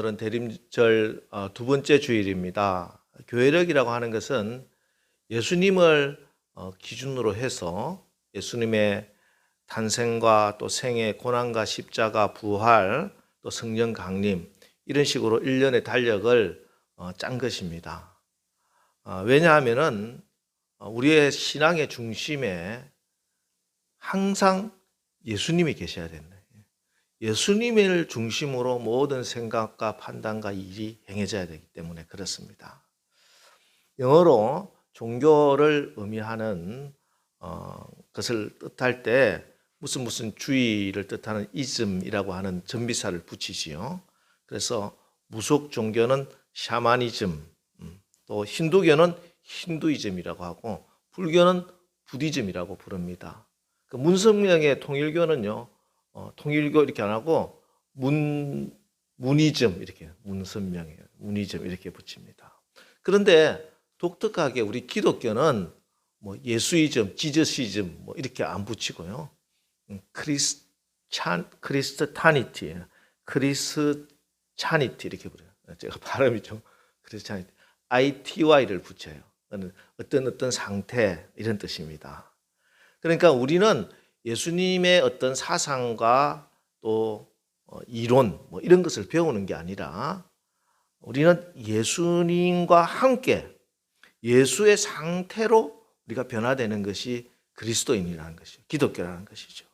오늘은 대림절 두 번째 주일입니다. 교회력이라고 하는 것은 예수님을 기준으로 해서 예수님의 탄생과 또 생애, 고난과 십자가, 부활, 또 성령 강림 이런 식으로 일련의 달력을 짠 것입니다. 왜냐하면은 우리의 신앙의 중심에 항상 예수님이 계셔야 된다. 예수님을 중심으로 모든 생각과 판단과 일이 행해져야 되기 때문에 그렇습니다. 영어로 종교를 의미하는 것을 뜻할 때 무슨 주의를 뜻하는 이즘이라고 하는 전비사를 붙이지요. 그래서 무속 종교는 샤머니즘, 또 힌두교는 힌두이즘이라고 하고 불교는 부디즘이라고 부릅니다. 그 문성명의 통일교는요. 통일교 이렇게 안 하고 문이즘 이렇게 문선명이에요. 문이즘 이렇게 붙입니다. 그런데 독특하게 우리 기독교는 뭐 예수이즘, 지저시즘 뭐 이렇게 안 붙이고요. 크리스타니티 이렇게 부르요. 제가 발음이 좀 크리스타니티, ITY를 붙여요. 어떤 상태 이런 뜻입니다. 그러니까 우리는 예수님의 어떤 사상과 또 이론 뭐 이런 것을 배우는 게 아니라 우리는 예수님과 함께 예수의 상태로 우리가 변화되는 것이 그리스도인이라는 것이죠. 기독교라는 것이죠.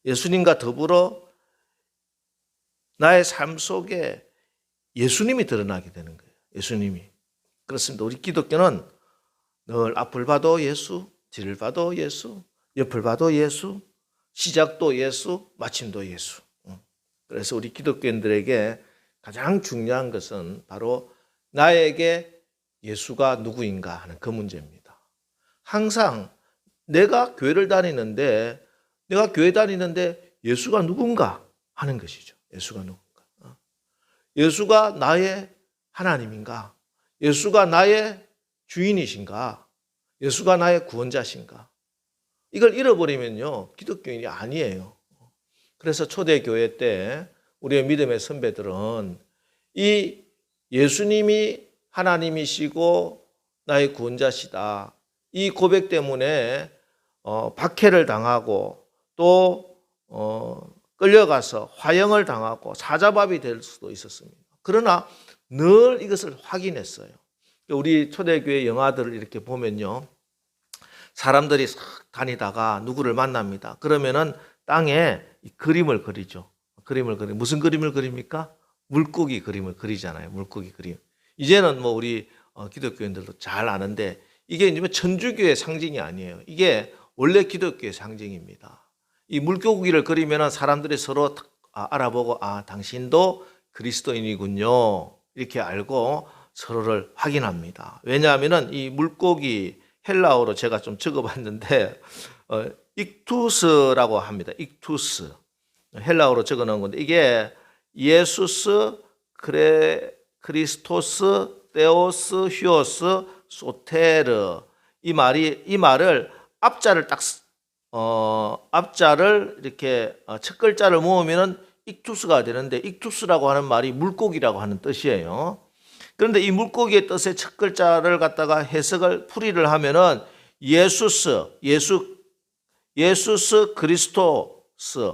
예수님과 더불어 나의 삶 속에 예수님이 드러나게 되는 거예요. 예수님이. 그렇습니다. 우리 기독교는 늘 앞을 봐도 예수, 뒤를 봐도 예수, 옆을 봐도 예수, 시작도 예수, 마침도 예수. 그래서 우리 기독교인들에게 가장 중요한 것은 바로 나에게 예수가 누구인가 하는 그 문제입니다. 항상 내가 교회 다니는데 예수가 누군가 하는 것이죠. 예수가 누군가. 예수가 나의 하나님인가? 예수가 나의 주인이신가? 예수가 나의 구원자신가? 이걸 잃어버리면요, 기독교인이 아니에요. 그래서 초대교회 때 우리의 믿음의 선배들은 이 예수님이 하나님이시고 나의 구원자시다. 이 고백 때문에 박해를 당하고 또 끌려가서 화형을 당하고 사자밥이 될 수도 있었습니다. 그러나 늘 이것을 확인했어요. 우리 초대교회 영화들을 이렇게 보면요, 사람들이 싹 다니다가 누구를 만납니다. 그러면은 땅에 그림을 그리죠. 무슨 그림을 그립니까? 물고기 그림을 그리잖아요. 물고기 그림. 이제는 뭐 우리 기독교인들도 잘 아는데 이게 이제 천주교의 상징이 아니에요. 이게 원래 기독교의 상징입니다. 이 물고기를 그리면은 사람들이 서로 알아보고 당신도 그리스도인이군요. 이렇게 알고 서로를 확인합니다. 왜냐하면은 이 물고기 헬라어로 제가 좀 적어봤는데 익투스라고 합니다. 익투스. 헬라어로 적어놓은 건데 이게 예수스, 크리스토스, 데오스, 휴오스, 소테르 이 말을 앞자를 이렇게 첫 글자를 모으면은 익투스가 되는데 익투스라고 하는 말이 물고기라고 하는 뜻이에요. 그런데 이 물고기의 뜻의 첫 글자를 갖다가 해석을 풀이를 하면은 예수스 그리스토스,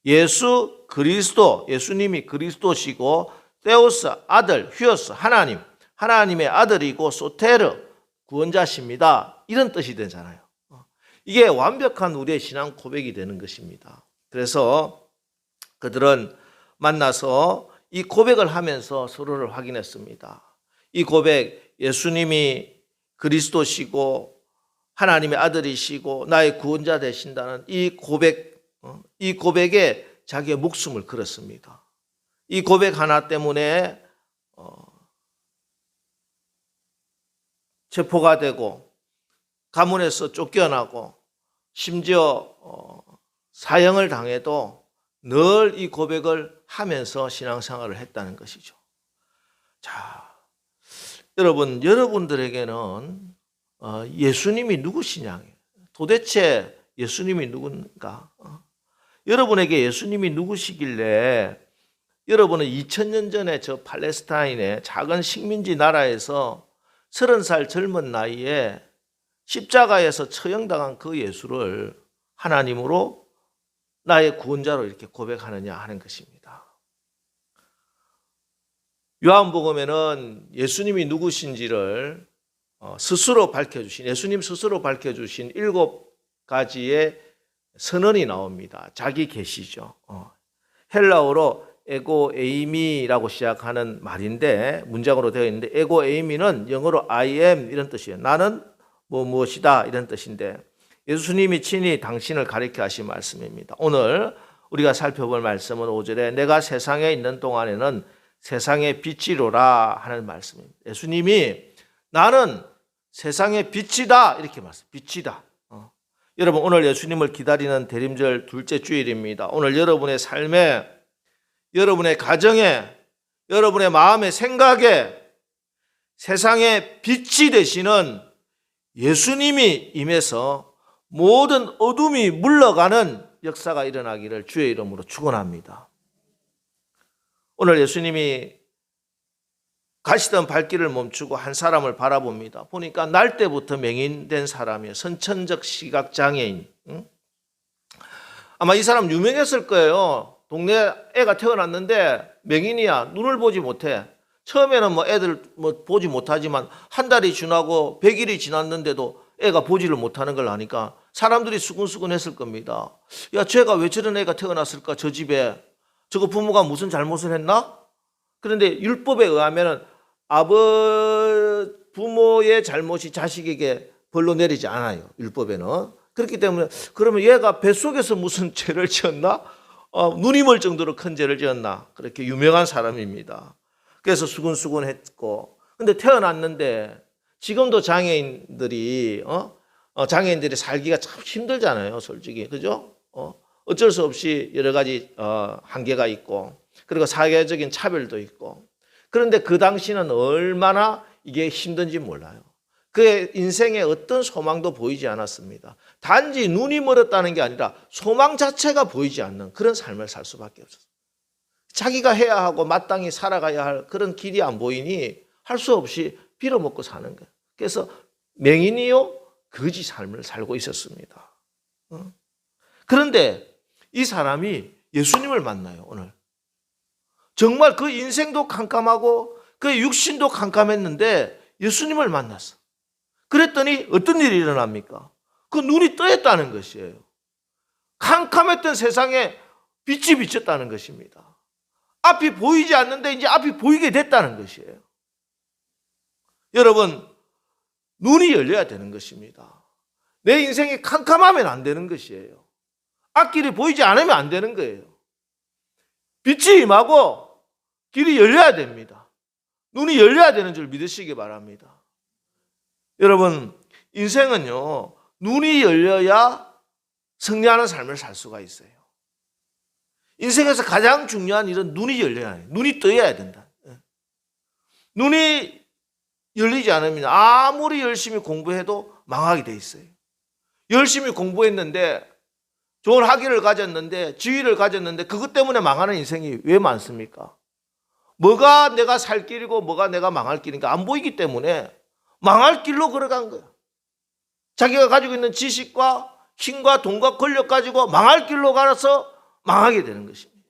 예수 그리스도, 예수님이 그리스도시고, 데오스 아들, 휴오스 하나님의 아들이고, 소테르 구원자십니다. 이런 뜻이 되잖아요. 이게 완벽한 우리의 신앙 고백이 되는 것입니다. 그래서 그들은 만나서 이 고백을 하면서 서로를 확인했습니다. 이 고백, 예수님이 그리스도시고 하나님의 아들이시고 나의 구원자 되신다는 이 고백에 자기의 목숨을 걸었습니다. 이 고백 하나 때문에 체포가 되고 가문에서 쫓겨나고 심지어 사형을 당해도 늘 이 고백을 하면서 신앙생활을 했다는 것이죠. 자, 여러분들에게는 예수님이 누구시냐? 도대체 예수님이 누군가? 여러분에게 예수님이 누구시길래 여러분은 2000년 전에 저 팔레스타인의 작은 식민지 나라에서 30살 젊은 나이에 십자가에서 처형당한 그 예수를 하나님으로 나의 구원자로 이렇게 고백하느냐 하는 것입니다. 요한복음에는 예수님이 누구신지를 스스로 밝혀주신, 예수님 스스로 밝혀주신 7가지의 선언이 나옵니다. 자기 계시죠. 헬라어로 에고 에이미라고 시작하는 말인데, 문장으로 되어 있는데, 에고 에이미는 영어로 I am 이런 뜻이에요. 나는 무엇이다 이런 뜻인데, 예수님이 친히 당신을 가리켜 하신 말씀입니다. 오늘 우리가 살펴볼 말씀은 5절에 내가 세상에 있는 동안에는 세상의 빛이로라 하는 말씀입니다. 예수님이 나는 세상의 빛이다 이렇게 말씀. 빛이다. 여러분, 오늘 예수님을 기다리는 대림절 둘째 주일입니다. 오늘 여러분의 삶에, 여러분의 가정에, 여러분의 마음의 생각에 세상의 빛이 되시는 예수님이 임해서 모든 어둠이 물러가는 역사가 일어나기를 주의 이름으로 축원합니다. 오늘 예수님이 가시던 발길을 멈추고 한 사람을 바라봅니다. 보니까 날 때부터 맹인된 사람이에요. 선천적 시각장애인. 아마 이 사람 유명했을 거예요. 동네 애가 태어났는데 맹인이야. 눈을 보지 못해. 처음에는 애들 보지 못하지만 한 달이 지나고 100일이 지났는데도 애가 보지를 못하는 걸 아니까 사람들이 수근수근 했을 겁니다. 야, 쟤가 왜 저런 애가 태어났을까? 저 집에. 저거 부모가 무슨 잘못을 했나? 그런데 율법에 의하면 부모의 잘못이 자식에게 벌로 내리지 않아요. 율법에는. 그렇기 때문에 그러면 얘가 뱃속에서 무슨 죄를 지었나? 눈이 멀 정도로 큰 죄를 지었나? 그렇게 유명한 사람입니다. 그래서 수근수근 했고, 근데 태어났는데 지금도 장애인들이 살기가 참 힘들잖아요. 솔직히. 그죠? 어쩔 수 없이 여러 가지 한계가 있고, 그리고 사회적인 차별도 있고. 그런데 그 당시는 얼마나 이게 힘든지 몰라요. 그의 인생에 어떤 소망도 보이지 않았습니다. 단지 눈이 멀었다는 게 아니라 소망 자체가 보이지 않는 그런 삶을 살 수밖에 없었어요. 자기가 해야 하고 마땅히 살아가야 할 그런 길이 안 보이니 할 수 없이 빌어먹고 사는 거예요. 그래서 맹인이요 거지 삶을 살고 있었습니다. 그런데 이 사람이 예수님을 만나요. 오늘 정말 그 인생도 캄캄하고 그 육신도 캄캄했는데 예수님을 만났어. 그랬더니 어떤 일이 일어납니까? 그 눈이 떠있다는 것이에요. 캄캄했던 세상에 빛이 비쳤다는 것입니다. 앞이 보이지 않는데 이제 앞이 보이게 됐다는 것이에요. 여러분, 눈이 열려야 되는 것입니다. 내 인생이 캄캄하면 안 되는 것이에요. 앞길이 보이지 않으면 안 되는 거예요. 빛이 임하고 길이 열려야 됩니다. 눈이 열려야 되는 줄 믿으시기 바랍니다. 여러분, 인생은요, 눈이 열려야 승리하는 삶을 살 수가 있어요. 인생에서 가장 중요한 일은 눈이 열려야 해요. 눈이 떠야 된다. 눈이 열리지 않으면 아무리 열심히 공부해도 망하게 돼 있어요. 열심히 공부했는데 좋은 학위를 가졌는데 지위를 가졌는데 그것 때문에 망하는 인생이 왜 많습니까? 뭐가 내가 살 길이고 뭐가 내가 망할 길인가 안 보이기 때문에 망할 길로 걸어간 거야. 자기가 가지고 있는 지식과 힘과 돈과 권력 가지고 망할 길로 가서 망하게 되는 것입니다.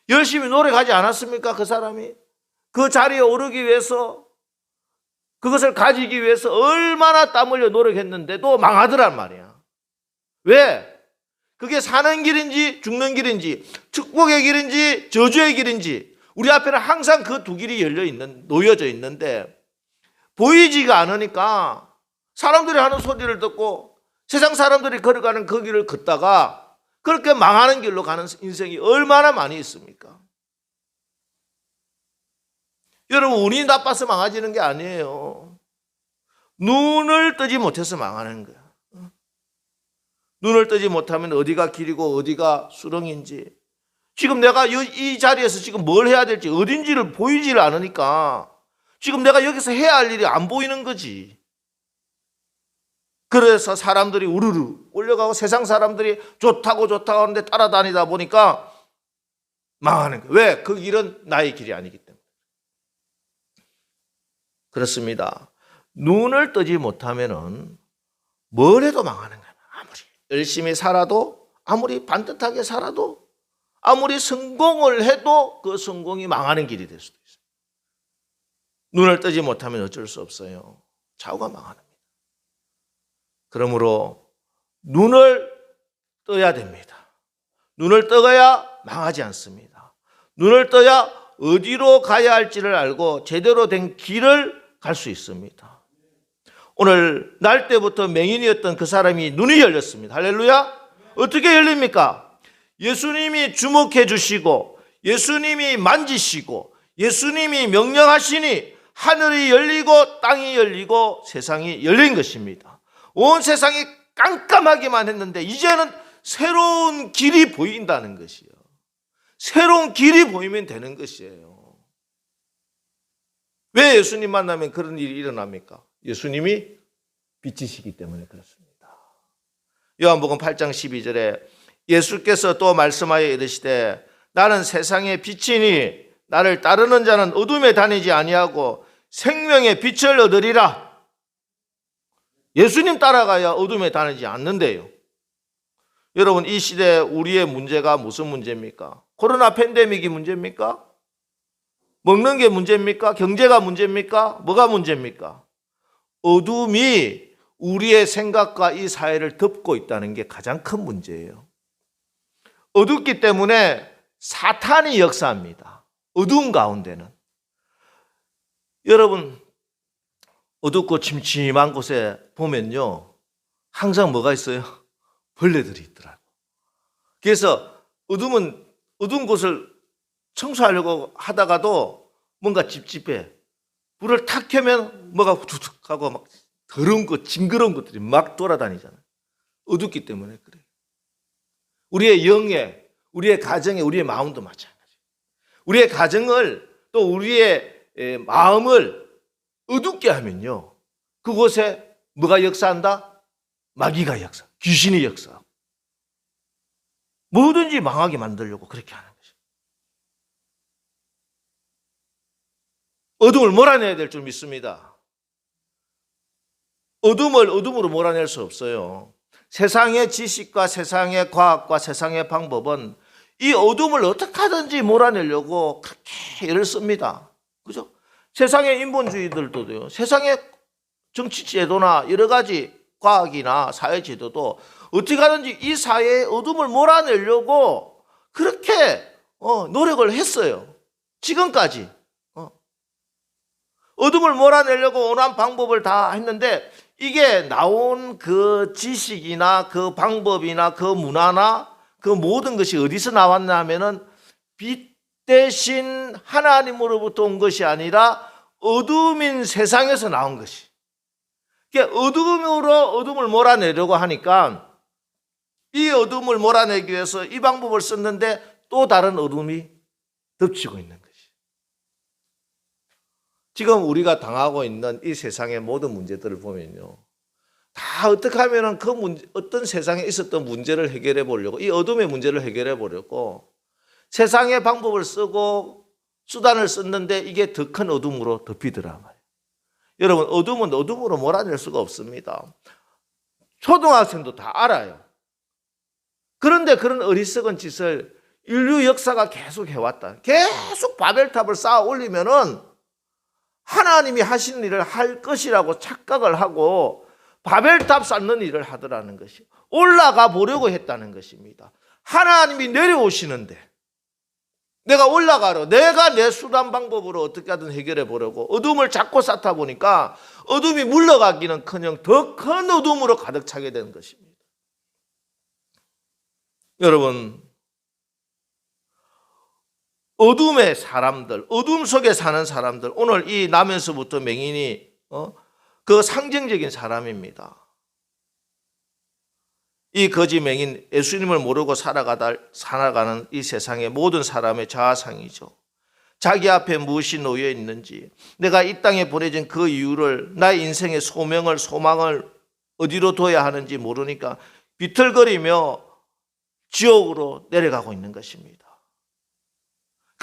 열심히 노력하지 않았습니까? 그 사람이 그 자리에 오르기 위해서 그것을 가지기 위해서 얼마나 땀 흘려 노력했는데도 망하더란 말이야. 왜? 그게 사는 길인지 죽는 길인지 축복의 길인지 저주의 길인지 우리 앞에는 항상 그 두 길이 놓여져 있는데 보이지가 않으니까 사람들이 하는 소리를 듣고 세상 사람들이 걸어가는 그 길을 걷다가 그렇게 망하는 길로 가는 인생이 얼마나 많이 있습니까? 여러분, 운이 나빠서 망가지는 게 아니에요. 눈을 뜨지 못해서 망하는 거야. 눈을 뜨지 못하면 어디가 길이고 어디가 수렁인지, 지금 내가 이 자리에서 지금 뭘 해야 될지 어딘지를 보이지를 않으니까 지금 내가 여기서 해야 할 일이 안 보이는 거지. 그래서 사람들이 우르르 올려가고 세상 사람들이 좋다고 하는데 따라다니다 보니까 망하는 거예요. 왜? 그 길은 나의 길이 아니기 때문에. 그렇습니다. 눈을 뜨지 못하면은 뭘 해도 망하는 거예요. 아무리 열심히 살아도, 아무리 반듯하게 살아도, 아무리 성공을 해도 그 성공이 망하는 길이 될 수도 있어요. 눈을 뜨지 못하면 어쩔 수 없어요. 좌우가 망하는 겁니다. 그러므로 눈을 떠야 됩니다. 눈을 떠야 망하지 않습니다. 눈을 떠야 어디로 가야 할지를 알고 제대로 된 길을 갈 수 있습니다. 오늘 날 때부터 맹인이었던 그 사람이 눈이 열렸습니다. 할렐루야. 어떻게 열립니까? 예수님이 주목해 주시고 예수님이 만지시고 예수님이 명령하시니 하늘이 열리고 땅이 열리고 세상이 열린 것입니다. 온 세상이 깜깜하기만 했는데 이제는 새로운 길이 보인다는 것이요. 새로운 길이 보이면 되는 것이에요. 왜 예수님 만나면 그런 일이 일어납니까? 예수님이 빛이시기 때문에 그렇습니다. 요한복음 8장 12절에 예수께서 또 말씀하여 이르시되 나는 세상의 빛이니 나를 따르는 자는 어둠에 다니지 아니하고 생명의 빛을 얻으리라. 예수님 따라가야 어둠에 다니지 않는데요. 여러분, 이 시대 우리의 문제가 무슨 문제입니까? 코로나 팬데믹이 문제입니까? 먹는 게 문제입니까? 경제가 문제입니까? 뭐가 문제입니까? 어둠이 우리의 생각과 이 사회를 덮고 있다는 게 가장 큰 문제예요. 어둡기 때문에 사탄이 역사합니다. 어두운 가운데는. 여러분, 어둡고 침침한 곳에 보면요, 항상 뭐가 있어요? 벌레들이 있더라고. 그래서 어두운 곳을 청소하려고 하다가도 뭔가 찝찝해. 불을 탁 켜면 뭐가 후두둑 하고 막 더러운 것, 징그러운 것들이 막 돌아다니잖아요. 어둡기 때문에 그래요. 우리의 영에, 우리의 가정에, 우리의 마음도 마찬가지예요. 우리의 가정을 또 우리의 마음을 어둡게 하면요, 그곳에 뭐가 역사한다? 마귀가 역사, 귀신이 역사. 뭐든지 망하게 만들려고 그렇게 하는 것이죠. 어둠을 몰아내야 될 줄 믿습니다. 어둠을 어둠으로 몰아낼 수 없어요. 세상의 지식과 세상의 과학과 세상의 방법은 이 어둠을 어떻게 하든지 몰아내려고 그렇게 애를 씁니다. 그죠? 세상의 인본주의들도요, 세상의 정치 제도나 여러 가지 과학이나 사회 제도도 어떻게 하든지 이 사회의 어둠을 몰아내려고 그렇게 노력을 했어요. 지금까지. 어둠을 몰아내려고 온갖 방법을 다 했는데 이게 나온 그 지식이나 그 방법이나 그 문화나 그 모든 것이 어디서 나왔나 하면은 빛 대신 하나님으로부터 온 것이 아니라 어둠인 세상에서 나온 것이. 어둠으로 어둠을 몰아내려고 하니까 이 어둠을 몰아내기 위해서 이 방법을 썼는데 또 다른 어둠이 덮치고 있는 것이. 지금 우리가 당하고 있는 이 세상의 모든 문제들을 보면요, 다 어떻게 하면 그 문제, 어떤 세상에 있었던 문제를 해결해 보려고, 이 어둠의 문제를 해결해 보려고 세상의 방법을 쓰고 수단을 썼는데 이게 더 큰 어둠으로 덮이더라 말이에요. 여러분, 어둠은 어둠으로 몰아낼 수가 없습니다. 초등학생도 다 알아요. 그런데 그런 어리석은 짓을 인류 역사가 계속 해왔다. 계속 바벨탑을 쌓아 올리면은 하나님이 하시는 일을 할 것이라고 착각을 하고 바벨탑 쌓는 일을 하더라는 것이, 올라가 보려고 했다는 것입니다. 하나님이 내려오시는데 내가 올라가려, 내가 내 수단 방법으로 어떻게 하든 해결해 보려고 어둠을 자꾸 쌓다 보니까 어둠이 물러가기는커녕 더 큰 어둠으로 가득 차게 된 것입니다. 여러분, 어둠의 사람들, 어둠 속에 사는 사람들, 오늘 이 나면서부터 맹인이 그 상징적인 사람입니다. 이 거지 맹인, 예수님을 모르고 살아가는 이 세상의 모든 사람의 자아상이죠. 자기 앞에 무엇이 놓여 있는지, 내가 이 땅에 보내진 그 이유를, 나의 인생의 소명을, 소망을 어디로 둬야 하는지 모르니까 비틀거리며 지옥으로 내려가고 있는 것입니다.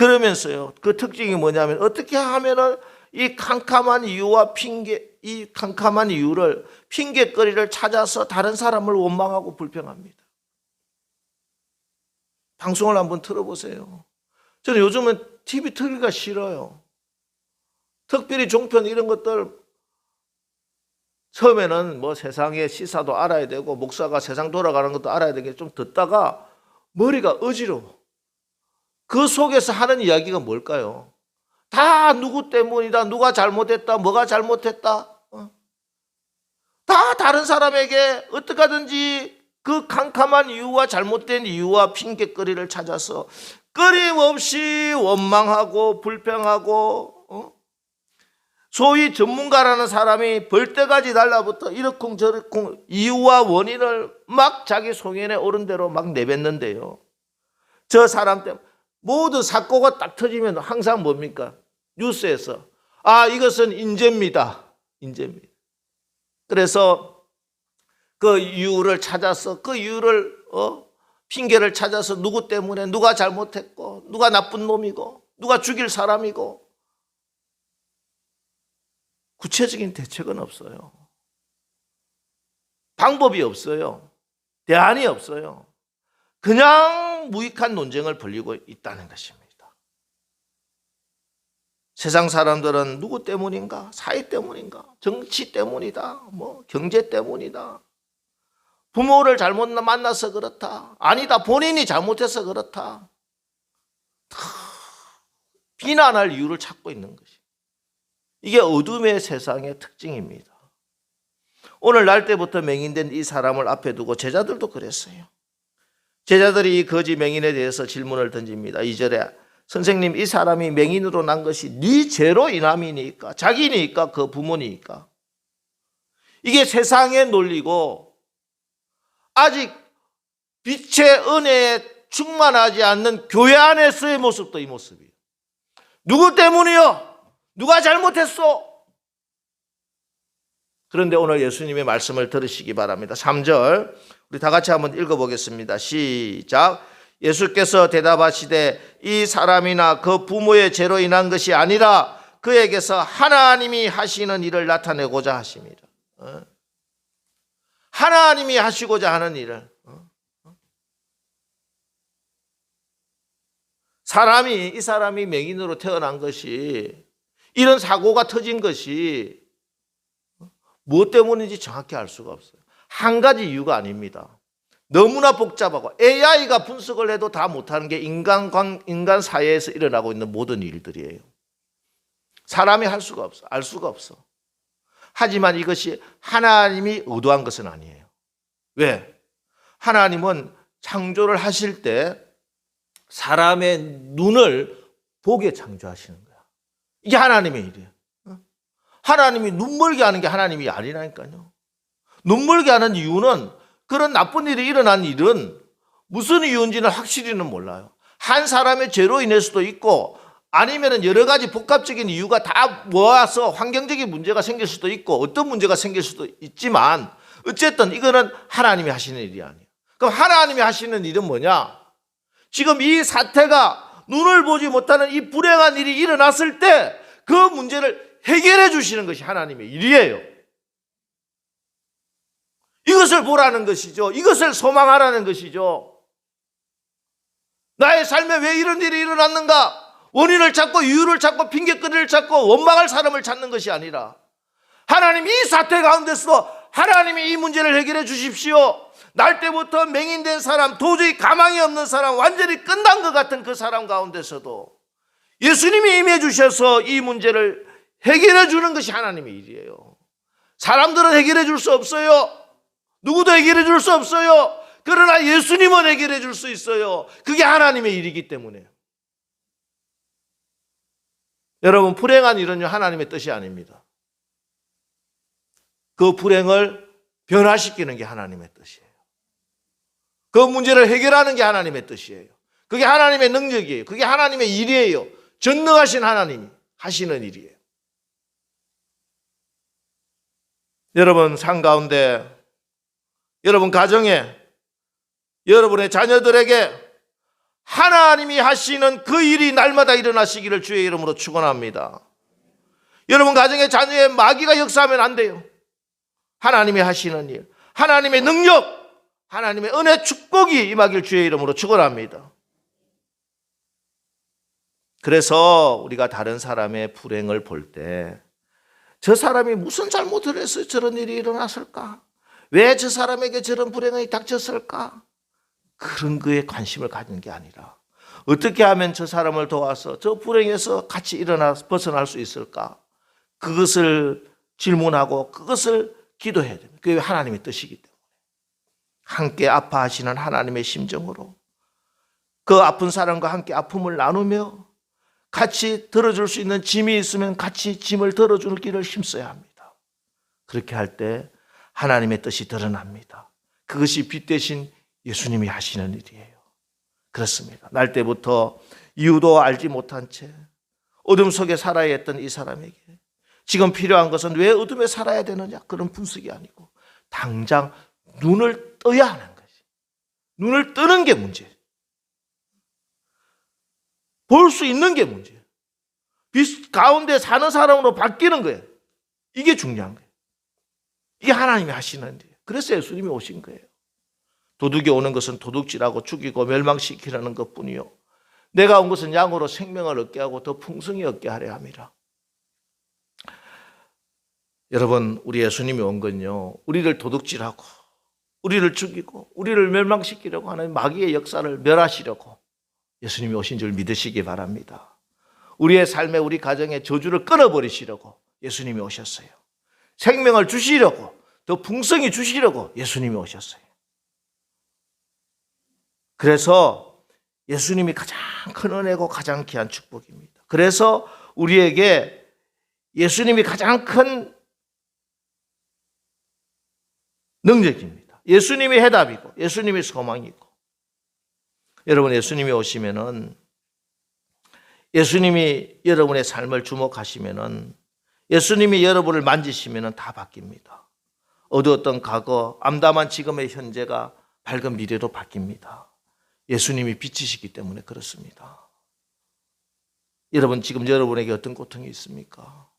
그러면서요, 그 특징이 뭐냐면 어떻게 하면은 이 캄캄한 이유와 이 캄캄한 이유를 핑계거리를 찾아서 다른 사람을 원망하고 불평합니다. 방송을 한번 틀어보세요. 저는 요즘은 TV 틀기가 싫어요. 특별히 종편 이런 것들 처음에는 뭐 세상의 시사도 알아야 되고 목사가 세상 돌아가는 것도 알아야 되게 좀 듣다가 머리가 어지러워. 그 속에서 하는 이야기가 뭘까요? 다 누구 때문이다, 누가 잘못했다, 뭐가 잘못했다. 다 다른 사람에게 어떻게 하든지 그 캄캄한 이유와 잘못된 이유와 핑계거리를 찾아서 끊임없이 원망하고 불평하고, 소위 전문가라는 사람이 벌떼까지 달라붙어 이러쿵저러쿵 이유와 원인을 막 자기 소견에 오른 대로 막 내뱉는데요. 저 사람 때문에 모든 사고가 딱 터지면 항상 뭡니까? 뉴스에서 이것은 인재입니다. 인재입니다. 그래서 그 이유를 찾아서 그 이유를 핑계를 찾아서 누구 때문에 누가 잘못했고 누가 나쁜 놈이고 누가 죽일 사람이고 구체적인 대책은 없어요. 방법이 없어요. 대안이 없어요. 그냥 무익한 논쟁을 벌이고 있다는 것입니다. 세상 사람들은 누구 때문인가? 사회 때문인가? 정치 때문이다. 뭐 경제 때문이다. 부모를 잘못 만나서 그렇다. 아니다. 본인이 잘못해서 그렇다. 비난할 이유를 찾고 있는 것이. 이게 어둠의 세상의 특징입니다. 오늘 날 때부터 맹인된 이 사람을 앞에 두고 제자들도 그랬어요. 제자들이 이 거지 맹인에 대해서 질문을 던집니다. 2절에 선생님, 이 사람이 맹인으로 난 것이 네 죄로 인함이니까, 자기니까, 그 부모니까. 이게 세상의 논리고 아직 빛의 은혜에 충만하지 않는 교회 안에서의 모습도 이 모습이에요. 누구 때문이요? 누가 잘못했어? 그런데 오늘 예수님의 말씀을 들으시기 바랍니다. 3절 우리 다 같이 한번 읽어보겠습니다. 시작. 예수께서 대답하시되 이 사람이나 그 부모의 죄로 인한 것이 아니라 그에게서 하나님이 하시는 일을 나타내고자 하십니다. 하나님이 하시고자 하는 일을. 이 사람이 맹인으로 태어난 것이, 이런 사고가 터진 것이 무엇 때문인지 정확히 알 수가 없어요. 한 가지 이유가 아닙니다. 너무나 복잡하고 AI가 분석을 해도 다 못하는 게 인간 사회에서 일어나고 있는 모든 일들이에요. 사람이 할 수가 없어. 알 수가 없어. 하지만 이것이 하나님이 의도한 것은 아니에요. 왜? 하나님은 창조를 하실 때 사람의 눈을 보게 창조하시는 거야. 이게 하나님의 일이에요. 하나님이 눈멀게 하는 게 하나님이 아니라니까요. 눈멀게 하는 이유는 그런 나쁜 일이 일어난 일은 무슨 이유인지는 확실히는 몰라요. 한 사람의 죄로 인할 수도 있고 아니면 여러 가지 복합적인 이유가 다 모아서 환경적인 문제가 생길 수도 있고 어떤 문제가 생길 수도 있지만 어쨌든 이거는 하나님이 하시는 일이 아니에요. 그럼 하나님이 하시는 일은 뭐냐? 지금 이 사태가 눈을 보지 못하는 이 불행한 일이 일어났을 때 그 문제를 해결해 주시는 것이 하나님의 일이에요. 이것을 보라는 것이죠. 이것을 소망하라는 것이죠. 나의 삶에 왜 이런 일이 일어났는가? 원인을 찾고 이유를 찾고 핑계거리를 찾고 원망할 사람을 찾는 것이 아니라 하나님 이 사태 가운데서 하나님이 이 문제를 해결해 주십시오. 날 때부터 맹인된 사람, 도저히 가망이 없는 사람, 완전히 끝난 것 같은 그 사람 가운데서도 예수님이 임해 주셔서 이 문제를 해결해 주는 것이 하나님의 일이에요. 사람들은 해결해 줄 수 없어요. 누구도 해결해 줄 수 없어요. 그러나 예수님은 해결해 줄 수 있어요. 그게 하나님의 일이기 때문에. 여러분, 불행한 일은요 하나님의 뜻이 아닙니다. 그 불행을 변화시키는 게 하나님의 뜻이에요. 그 문제를 해결하는 게 하나님의 뜻이에요. 그게 하나님의 능력이에요. 그게 하나님의 일이에요. 전능하신 하나님이 하시는 일이에요. 여러분 삶 가운데, 여러분 가정에, 여러분의 자녀들에게 하나님이 하시는 그 일이 날마다 일어나시기를 주의 이름으로 축원합니다. 여러분 가정의 자녀의 마귀가 역사하면 안 돼요. 하나님이 하시는 일, 하나님의 능력, 하나님의 은혜 축복이 임하길 주의 이름으로 축원합니다. 그래서 우리가 다른 사람의 불행을 볼 때 저 사람이 무슨 잘못을 해서 저런 일이 일어났을까? 왜 저 사람에게 저런 불행이 닥쳤을까? 그런 거에 관심을 가지는 게 아니라 어떻게 하면 저 사람을 도와서 저 불행에서 같이 벗어날 수 있을까? 그것을 질문하고 그것을 기도해야 됩니다. 그게 하나님의 뜻이기 때문에. 함께 아파하시는 하나님의 심정으로 그 아픈 사람과 함께 아픔을 나누며 같이 들어줄 수 있는 짐이 있으면 같이 짐을 들어주는 길을 힘써야 합니다. 그렇게 할 때 하나님의 뜻이 드러납니다. 그것이 빛 대신 예수님이 하시는 일이에요. 그렇습니다. 날 때부터 이유도 알지 못한 채 어둠 속에 살아야 했던 이 사람에게 지금 필요한 것은 왜 어둠에 살아야 되느냐? 그런 분석이 아니고 당장 눈을 떠야 하는 것이. 눈을 뜨는 게 문제예요. 볼 수 있는 게 문제예요. 빛 가운데 사는 사람으로 바뀌는 거예요. 이게 중요한 거예요. 이게 하나님이 하시는 일이에요. 그래서 예수님이 오신 거예요. 도둑이 오는 것은 도둑질하고 죽이고 멸망시키려는 것뿐이요. 내가 온 것은 양으로 생명을 얻게 하고 더 풍성히 얻게 하려 함이라. 여러분, 우리 예수님이 온 건요, 우리를 도둑질하고 우리를 죽이고 우리를 멸망시키려고 하는 마귀의 역사를 멸하시려고 예수님이 오신 줄 믿으시기 바랍니다. 우리의 삶에 우리 가정의 저주를 끊어버리시려고 예수님이 오셨어요. 생명을 주시려고 더 풍성히 주시려고 예수님이 오셨어요. 그래서 예수님이 가장 큰 은혜고 가장 귀한 축복입니다. 그래서 우리에게 예수님이 가장 큰 능력입니다. 예수님이 해답이고 예수님이 소망이고. 여러분, 예수님이 오시면은, 예수님이 여러분의 삶을 주목하시면은, 예수님이 여러분을 만지시면은 다 바뀝니다. 어두웠던 과거, 암담한 지금의 현재가 밝은 미래로 바뀝니다. 예수님이 빛이시기 때문에 그렇습니다. 여러분, 지금 여러분에게 어떤 고통이 있습니까?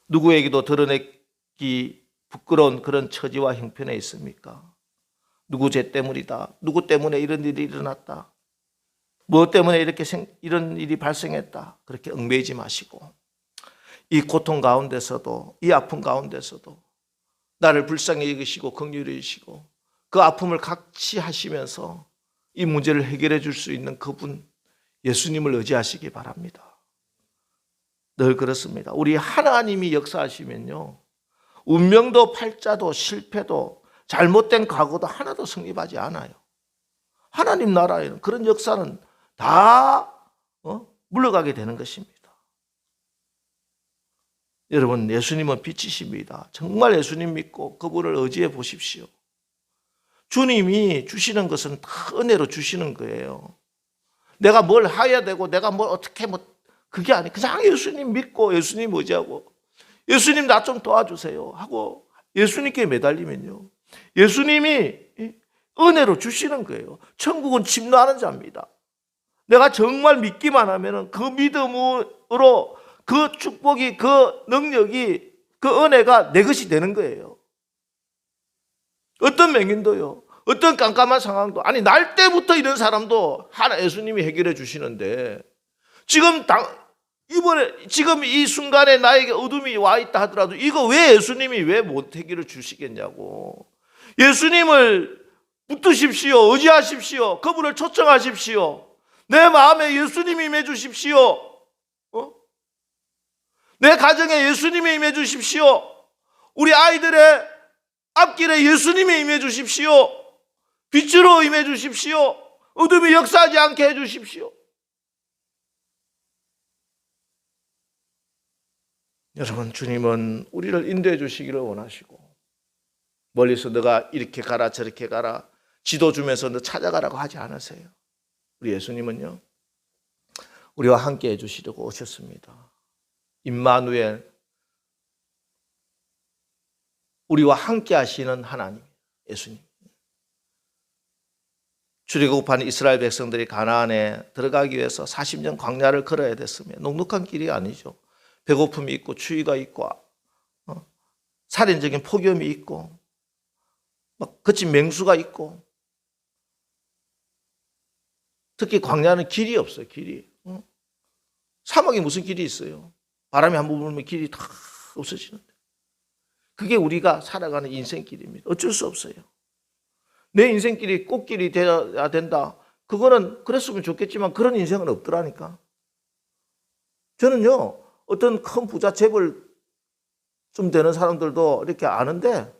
누구에게도 드러내기 부끄러운 그런 처지와 형편에 있습니까? 누구 죄 때문이다. 누구 때문에 이런 일이 일어났다. 무엇 때문에 이런 일이 발생했다. 그렇게 얽매이지 마시고 이 고통 가운데서도, 이 아픔 가운데서도 나를 불쌍히 여기시고 긍휼히 여기시고 그 아픔을 같이 하시면서 이 문제를 해결해 줄 수 있는 그분 예수님을 의지하시기 바랍니다. 늘 그렇습니다. 우리 하나님이 역사하시면요, 운명도 팔자도 실패도 잘못된 과거도 하나도 성립하지 않아요. 하나님 나라에는 그런 역사는 다 물러가게 되는 것입니다. 여러분, 예수님은 빛이십니다. 정말 예수님 믿고 그분을 의지해 보십시오. 주님이 주시는 것은 다 은혜로 주시는 거예요. 내가 뭘 해야 되고 내가 뭘 어떻게 그게 아니에요. 그냥 예수님 믿고 예수님 의지하고 예수님 나 좀 도와주세요 하고 예수님께 매달리면요, 예수님이 은혜로 주시는 거예요. 천국은 침노하는 자입니다. 내가 정말 믿기만 하면 그 믿음으로 그 축복이, 그 능력이, 그 은혜가 내 것이 되는 거예요. 어떤 맹인도요, 어떤 깜깜한 상황도, 아니 날 때부터 이런 사람도 하나 예수님이 해결해 주시는데, 지금 이 순간에 나에게 어둠이 와 있다 하더라도 이거 왜 예수님이 왜 못 해결해 주시겠냐고. 예수님을 붙드십시오. 의지하십시오. 그분을 초청하십시오. 내 마음에 예수님이 임해 주십시오. 내 가정에 예수님이 임해 주십시오. 우리 아이들의 앞길에 예수님이 임해 주십시오. 빛으로 임해 주십시오. 어둠이 역사하지 않게 해 주십시오. 여러분, 주님은 우리를 인도해 주시기를 원하시고, 멀리서 너가 이렇게 가라 저렇게 가라 지도 주면서 너 찾아가라고 하지 않으세요. 우리 예수님은요, 우리와 함께 해주시려고 오셨습니다. 임마누엘, 우리와 함께 하시는 하나님, 예수님. 출애굽한 이스라엘 백성들이 가나안에 들어가기 위해서 40년 광야를 걸어야 됐으며 넉넉한 길이 아니죠. 배고픔이 있고 추위가 있고 살인적인 폭염이 있고 막 거친 맹수가 있고 특히 광야는 길이 없어요. 길이. 사막에 무슨 길이 있어요. 바람이 한번 불면 길이 다 없어지는데. 그게 우리가 살아가는 인생길입니다. 어쩔 수 없어요. 내 인생길이 꽃길이 되어야 된다. 그거는 그랬으면 좋겠지만 그런 인생은 없더라니까. 저는요, 어떤 큰 부자 재벌 좀 되는 사람들도 이렇게 아는데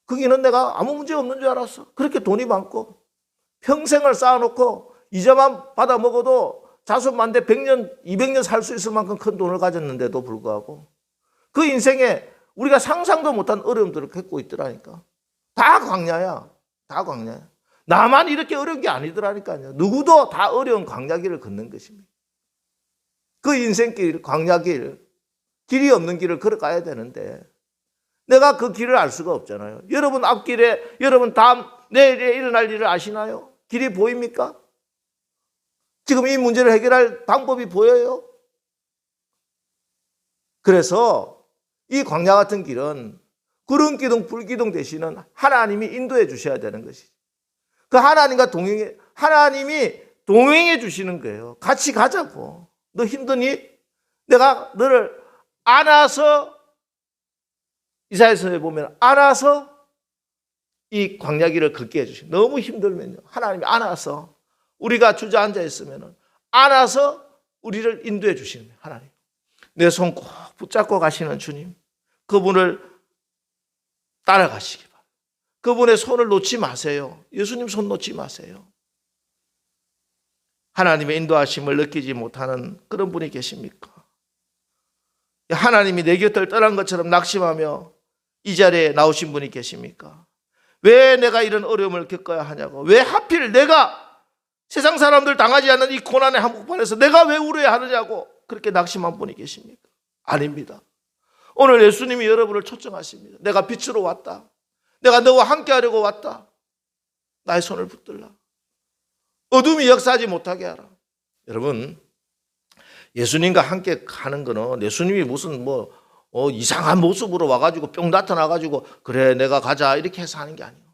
거기는 내가 아무 문제 없는 줄 알았어. 그렇게 돈이 많고 평생을 쌓아놓고 이자만 받아 먹어도 자손만대 100년, 200년 살 수 있을 만큼 큰 돈을 가졌는데도 불구하고 그 인생에 우리가 상상도 못한 어려움들을 겪고 있더라니까. 다 광야야. 다 광야야. 나만 이렇게 어려운 게 아니더라니까요. 누구도 다 어려운 광야길을 걷는 것입니다. 그 인생길, 광야길, 길이 없는 길을 걸어가야 되는데 내가 그 길을 알 수가 없잖아요. 여러분 앞길에, 여러분 다음 내일에 일어날 일을 아시나요? 길이 보입니까? 지금 이 문제를 해결할 방법이 보여요? 그래서 이 광야 같은 길은 구름 기둥, 불 기둥 되시는 하나님이 인도해 주셔야 되는 것이죠. 그 하나님과 하나님이 동행해 주시는 거예요. 같이 가자고. 너 힘드니? 내가 너를 안아서, 이사야서에 보면 안아서 이 광야길을 걷게 해주시고, 너무 힘들면요, 하나님이 안아서, 우리가 주저앉아 있으면 안아서 우리를 인도해 주시는 거예요. 하나님. 내 손 꼭 붙잡고 가시는 주님, 그분을 따라가시기 바랍니다. 그분의 손을 놓지 마세요. 예수님 손 놓지 마세요. 하나님의 인도하심을 느끼지 못하는 그런 분이 계십니까? 하나님이 내 곁을 떠난 것처럼 낙심하며 이 자리에 나오신 분이 계십니까? 왜 내가 이런 어려움을 겪어야 하냐고, 왜 하필 내가 세상 사람들 당하지 않는 이 고난의 한복판에서 내가 왜 울어야 하느냐고 그렇게 낙심한 분이 계십니까? 아닙니다. 오늘 예수님이 여러분을 초청하십니다. 내가 빛으로 왔다. 내가 너와 함께 하려고 왔다. 나의 손을 붙들라. 어둠이 역사하지 못하게 하라. 여러분, 예수님과 함께 가는 거는 예수님이 무슨 이상한 모습으로 와가지고 뿅 나타나가지고 그래 내가 가자 이렇게 해서 하는 게 아니에요.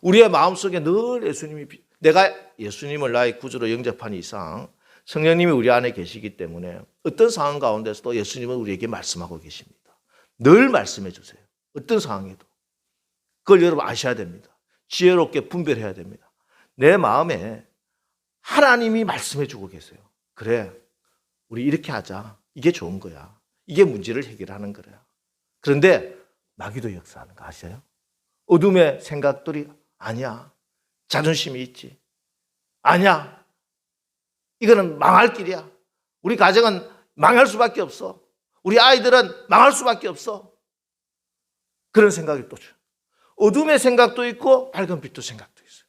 우리의 마음속에 늘 예수님이, 내가 예수님을 나의 구주로 영접한 이상 성령님이 우리 안에 계시기 때문에 어떤 상황 가운데서도 예수님은 우리에게 말씀하고 계십니다. 늘 말씀해 주세요. 어떤 상황에도. 그걸 여러분 아셔야 됩니다. 지혜롭게 분별해야 됩니다. 내 마음에 하나님이 말씀해 주고 계세요. 그래, 우리 이렇게 하자. 이게 좋은 거야. 이게 문제를 해결하는 거야. 그런데 마귀도 역사하는 거 아셔요? 어둠의 생각들이 아니야. 자존심이 있지. 아니야. 이거는 망할 길이야. 우리 가정은 망할 수밖에 없어. 우리 아이들은 망할 수밖에 없어. 그런 생각이 또 줘요. 어둠의 생각도 있고 밝은 빛도 생각도 있어요.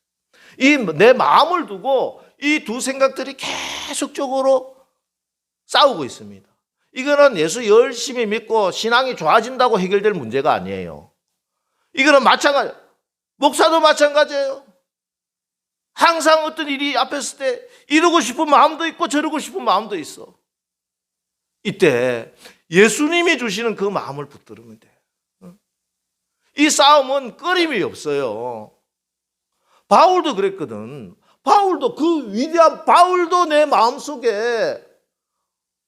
이 내 마음을 두고 이 두 생각들이 계속적으로 싸우고 있습니다. 이거는 예수 열심히 믿고 신앙이 좋아진다고 해결될 문제가 아니에요. 이거는 마찬가지, 목사도 마찬가지예요. 항상 어떤 일이 앞에 있을 때 이루고 싶은 마음도 있고 저루고 싶은 마음도 있어. 이때 예수님이 주시는 그 마음을 붙들으면 돼. 이 싸움은 끊임이 없어요. 바울도 그랬거든. 바울도, 그 위대한 바울도 내 마음속에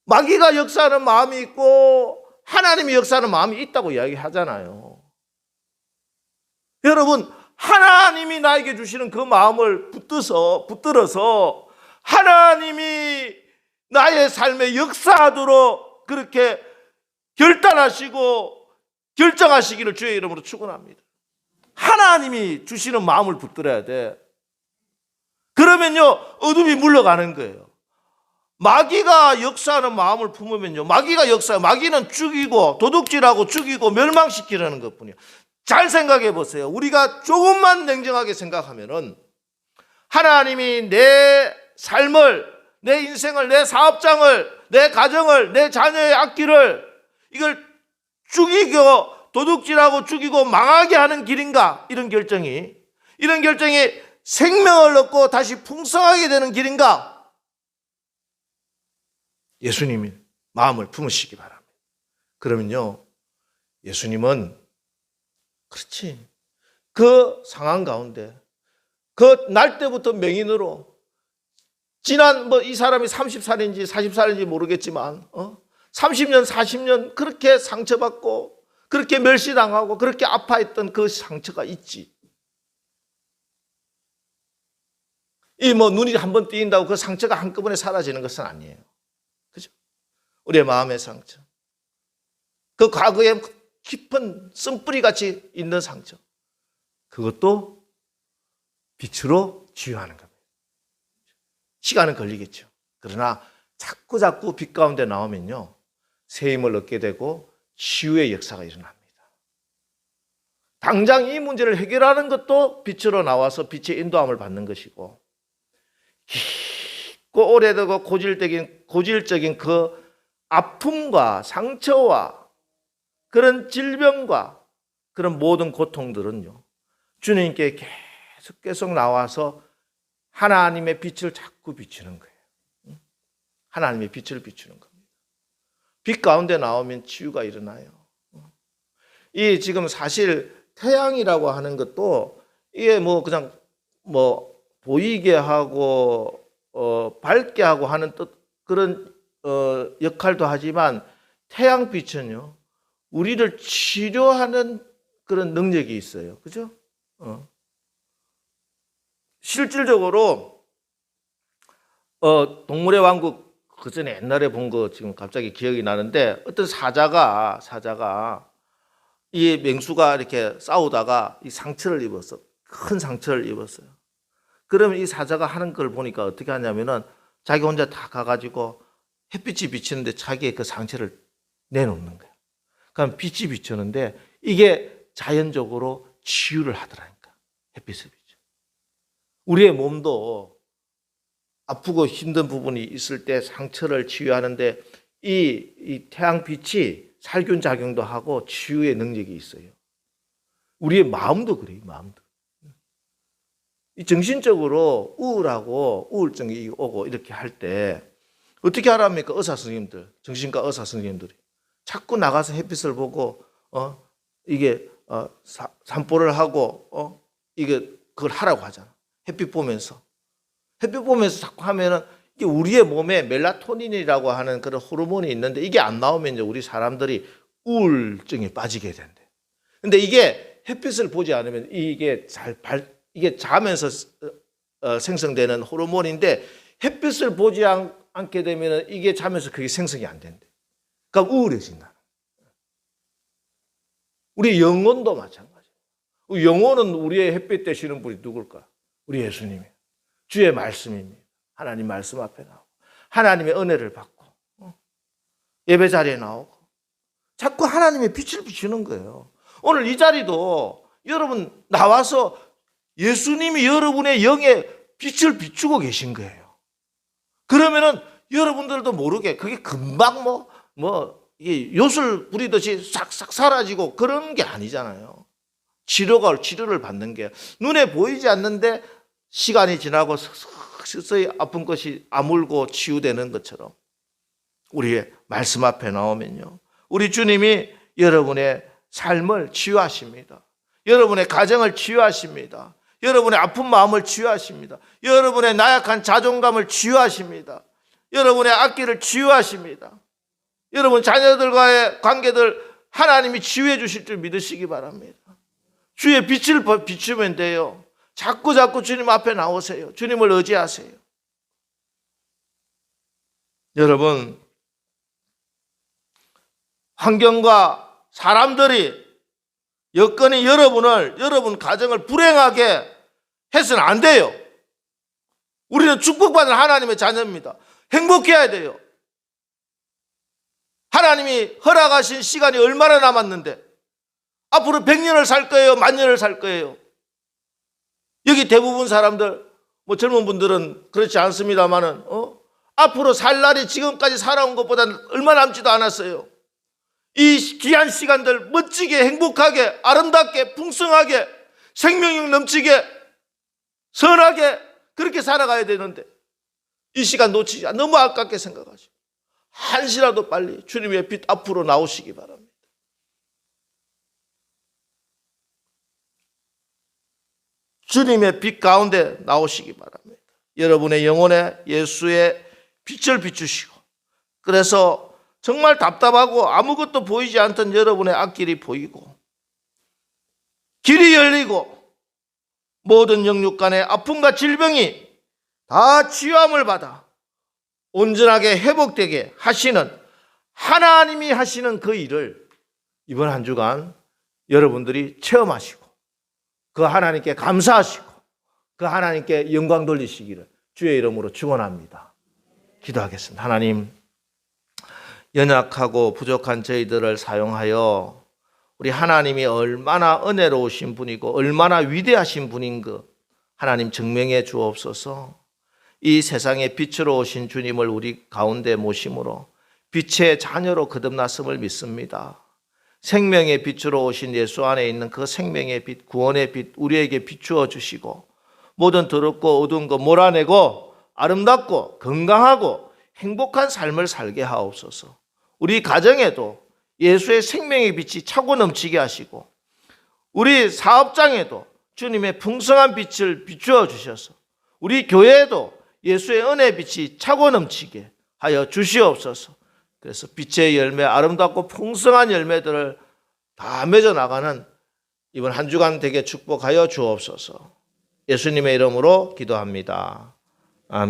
마귀가 역사하는 마음이 있고 하나님이 역사하는 마음이 있다고 이야기하잖아요. 여러분, 하나님이 나에게 주시는 그 마음을 붙들어서 하나님이 나의 삶에 역사하도록 그렇게 결단하시고 결정하시기를 주의 이름으로 축원합니다. 하나님이 주시는 마음을 붙들어야 돼. 그러면요, 어둠이 물러가는 거예요. 마귀가 역사하는 마음을 품으면요, 마귀는 죽이고 도둑질하고 죽이고 멸망시키려는 것뿐이에요. 잘 생각해 보세요. 우리가 조금만 냉정하게 생각하면은 하나님이 내 삶을, 내 인생을, 내 사업장을, 내 가정을, 내 자녀의 앞길을 이걸 죽이고 도둑질하고 죽이고 망하게 하는 길인가? 이런 결정이 생명을 얻고 다시 풍성하게 되는 길인가? 예수님이 마음을 품으시기 바랍니다. 그러면요, 예수님은 그렇지, 그 상황 가운데 그 날 때부터 맹인으로 지난 이 사람이 30살인지 40살인지 모르겠지만 30년 40년 그렇게 상처받고 그렇게 멸시당하고 그렇게 아파했던 그 상처가 있지. 이 눈이 한번 띄인다고 그 상처가 한꺼번에 사라지는 것은 아니에요. 그죠? 우리의 마음의 상처, 그 과거에 깊은 쓴뿌리 같이 있는 상처, 그것도 빛으로 치유하는 겁니다. 시간은 걸리겠죠. 그러나 자꾸 빛 가운데 나오면요, 새 힘을 얻게 되고 치유의 역사가 일어납니다. 당장 이 문제를 해결하는 것도 빛으로 나와서 빛의 인도함을 받는 것이고, 깊고 오래되고 고질적인 그 아픔과 상처와 그런 질병과 그런 모든 고통들은요, 주님께 계속 나와서 하나님의 빛을 자꾸 비추는 거예요. 하나님의 빛을 비추는 겁니다. 빛 가운데 나오면 치유가 일어나요. 이 지금 사실 태양이라고 하는 것도 이게 그냥 보이게 하고 밝게 하고 하는 그런 역할도 하지만, 태양빛은요, 우리를 치료하는 그런 능력이 있어요. 그죠? 실질적으로 동물의 왕국 그 전에 옛날에 본 거 지금 갑자기 기억이 나는데, 어떤 사자가 이 맹수가 이렇게 싸우다가 이 상처를 입었어. 큰 상처를 입었어요. 그러면 이 사자가 하는 걸 보니까 어떻게 하냐면은 자기 혼자 다 가가지고 햇빛이 비치는데 자기의 그 상처를 내놓는 거야. 그럼 빛이 비추는데 이게 자연적으로 치유를 하더라니까. 햇빛을 비춰. 우리의 몸도 아프고 힘든 부분이 있을 때 상처를 치유하는데 이 태양빛이 살균 작용도 하고 치유의 능력이 있어요. 우리의 마음도 그래요. 마음도. 이 정신적으로 우울하고 우울증이 오고 이렇게 할 때 어떻게 하랍니까? 의사 선생님들, 정신과 의사 선생님들이 자꾸 나가서 햇빛을 보고 이게 산보를 하고 이게 그걸 하라고 하잖아. 햇빛 보면서 자꾸 하면은 이게 우리의 몸에 멜라토닌이라고 하는 그런 호르몬이 있는데, 이게 안 나오면 이제 우리 사람들이 우울증에 빠지게 된대. 근데 이게 햇빛을 보지 않으면 이게 이게 자면서 생성되는 호르몬인데, 햇빛을 보지 않게 되면 이게 자면서 그게 생성이 안 된대. 그러니까 우울해진다. 우리 영혼도 마찬가지예요. 영혼은 우리의 햇빛 되시는 분이 누굴까? 우리 예수님이에요. 주의 말씀입니다. 하나님 말씀 앞에 나오고 하나님의 은혜를 받고 예배 자리에 나오고 자꾸 하나님의 빛을 비추는 거예요. 오늘 이 자리도 여러분 나와서 예수님이 여러분의 영에 빛을 비추고 계신 거예요. 그러면은 여러분들도 모르게 그게 금방 이게 요술 부리듯이 싹싹 사라지고 그런 게 아니잖아요. 치료를 받는 게 눈에 보이지 않는데 시간이 지나고 서서히 아픈 것이 아물고 치유되는 것처럼 우리의 말씀 앞에 나오면요, 우리 주님이 여러분의 삶을 치유하십니다. 여러분의 가정을 치유하십니다. 여러분의 아픈 마음을 치유하십니다. 여러분의 나약한 자존감을 치유하십니다. 여러분의 악기를 치유하십니다. 여러분 자녀들과의 관계들 하나님이 치유해 주실 줄 믿으시기 바랍니다. 주의 빛을 비추면 돼요. 자꾸 주님 앞에 나오세요. 주님을 의지하세요. 여러분, 환경과 사람들이 여건이 여러분 가정을 불행하게 해서는 안 돼요. 우리는 축복받은 하나님의 자녀입니다. 행복해야 돼요. 하나님이 허락하신 시간이 얼마나 남았는데 앞으로 100년을 살 거예요? 10,000년을 살 거예요? 여기 대부분 사람들, 젊은 분들은 그렇지 않습니다만은, 앞으로 살 날이 지금까지 살아온 것보다 얼마 남지도 않았어요. 이 귀한 시간들 멋지게, 행복하게, 아름답게, 풍성하게, 생명력 넘치게 선하게 그렇게 살아가야 되는데 이 시간 놓치지 않 너무 아깝게 생각하시고 한시라도 빨리 주님의 빛 앞으로 나오시기 바랍니다. 주님의 빛 가운데 나오시기 바랍니다. 여러분의 영혼에 예수의 빛을 비추시고, 그래서 정말 답답하고 아무것도 보이지 않던 여러분의 앞길이 보이고 길이 열리고 모든 영육 간의 아픔과 질병이 다 치유함을 받아 온전하게 회복되게 하시는 하나님이 하시는 그 일을 이번 한 주간 여러분들이 체험하시고 그 하나님께 감사하시고 그 하나님께 영광 돌리시기를 주의 이름으로 축원합니다. 기도하겠습니다. 하나님, 연약하고 부족한 저희들을 사용하여 우리 하나님이 얼마나 은혜로우신 분이고 얼마나 위대하신 분인 그 하나님 증명해 주옵소서. 이 세상에 빛으로 오신 주님을 우리 가운데 모심으로 빛의 자녀로 거듭났음을 믿습니다. 생명의 빛으로 오신 예수 안에 있는 그 생명의 빛, 구원의 빛 우리에게 비추어 주시고 모든 더럽고 어두운 거 몰아내고 아름답고 건강하고 행복한 삶을 살게 하옵소서. 우리 가정에도 예수의 생명의 빛이 차고 넘치게 하시고 우리 사업장에도 주님의 풍성한 빛을 비추어 주셔서 우리 교회에도 예수의 은혜의 빛이 차고 넘치게 하여 주시옵소서. 그래서 빛의 열매, 아름답고 풍성한 열매들을 다 맺어 나가는 이번 한 주간 되게 축복하여 주옵소서. 예수님의 이름으로 기도합니다. 아멘.